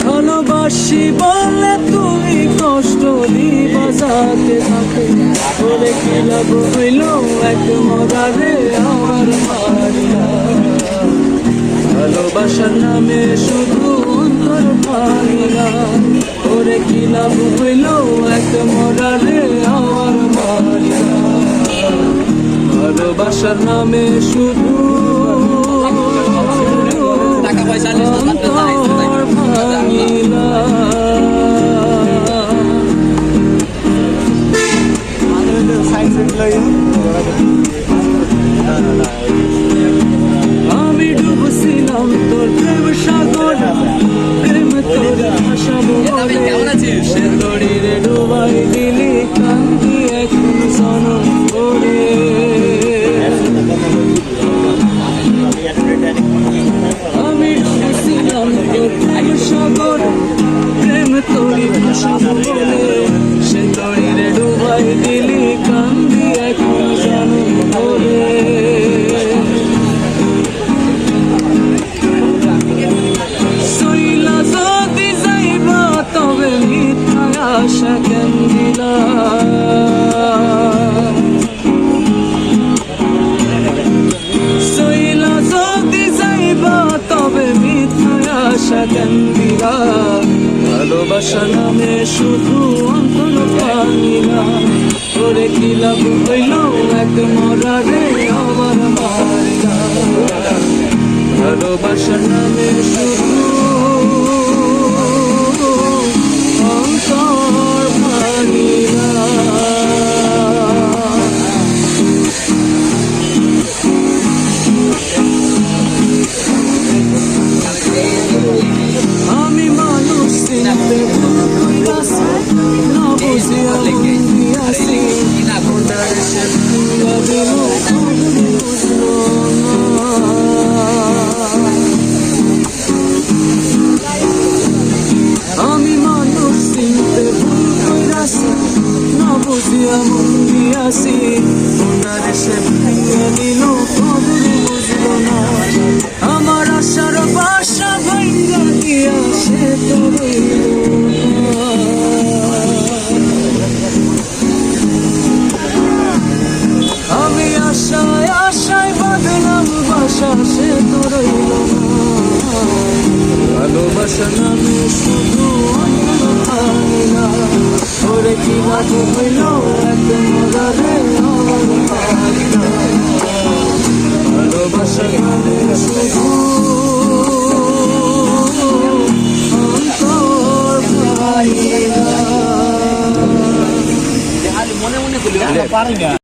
ভালোবাসি বলে তুমি কষ্ট দিবা যাতে থাকে, ওরে কি লাভ হইল এক মরারে আমার মারিয়া। ভালোবাসার নামে শুধু অন্তর ভাঙিলা, ওরে কি লাভ হইল এক মরারে আমার মারিয়া। ভালোবাসার নামে শুধু টাকা পয়সা অন্তর ভাঙিলা। আমি ডুবছিলাম তোর প্রেম সাগর, প্রেম তোর ভাষা বলে সে তড়িরে ডুবাই দিলি কান্দি এখন সনম করে। আমি ডুবছিলাম তোর প্রেম সাগর, প্রেম তোরি ভাষা বলে সে তড়িরে ডুবাই দিলি কান্দি এখন সনম করে। আশা কেন দিলা, সইলা যদি যাইবা তবে মিথ্যায় আশা কেন দিলা। ভালোবাসা নামে শুধু অন্তর ভাঙিলা, ওরে কি লাভ হইল এক মরারে আমার মারিলা। ভালোবাসা নামে শুধু অন্তর ভাঙিলা। আমি মানুষ চিনতে ভুল কইরাছি, না বুঝিয়া বুঝিয়াছি, ওটার সে ভুলিয়া দিল বুঝলো না। আমি মানুষ চিনতে ভুল কইরাছি, না বুঝিয়া মন দিয়াছি, ওটার সে ভুলিয়া দিল বুঝলো না। আমার আশার বাসা ভাঙ্গা দিয়া সে তো রইল না। আমি আশায় আশায় বাঁধলাম বাসা সে তো রইল না। ভালোবাসা নামে শুধু অন্তর ভাঙিলা, ওরে কি লাভ হইল এক মরারে আমার মারিলা। ভালোবাসা নামে শুধু অন্তর ভাঙিলা। মনে মনে বলি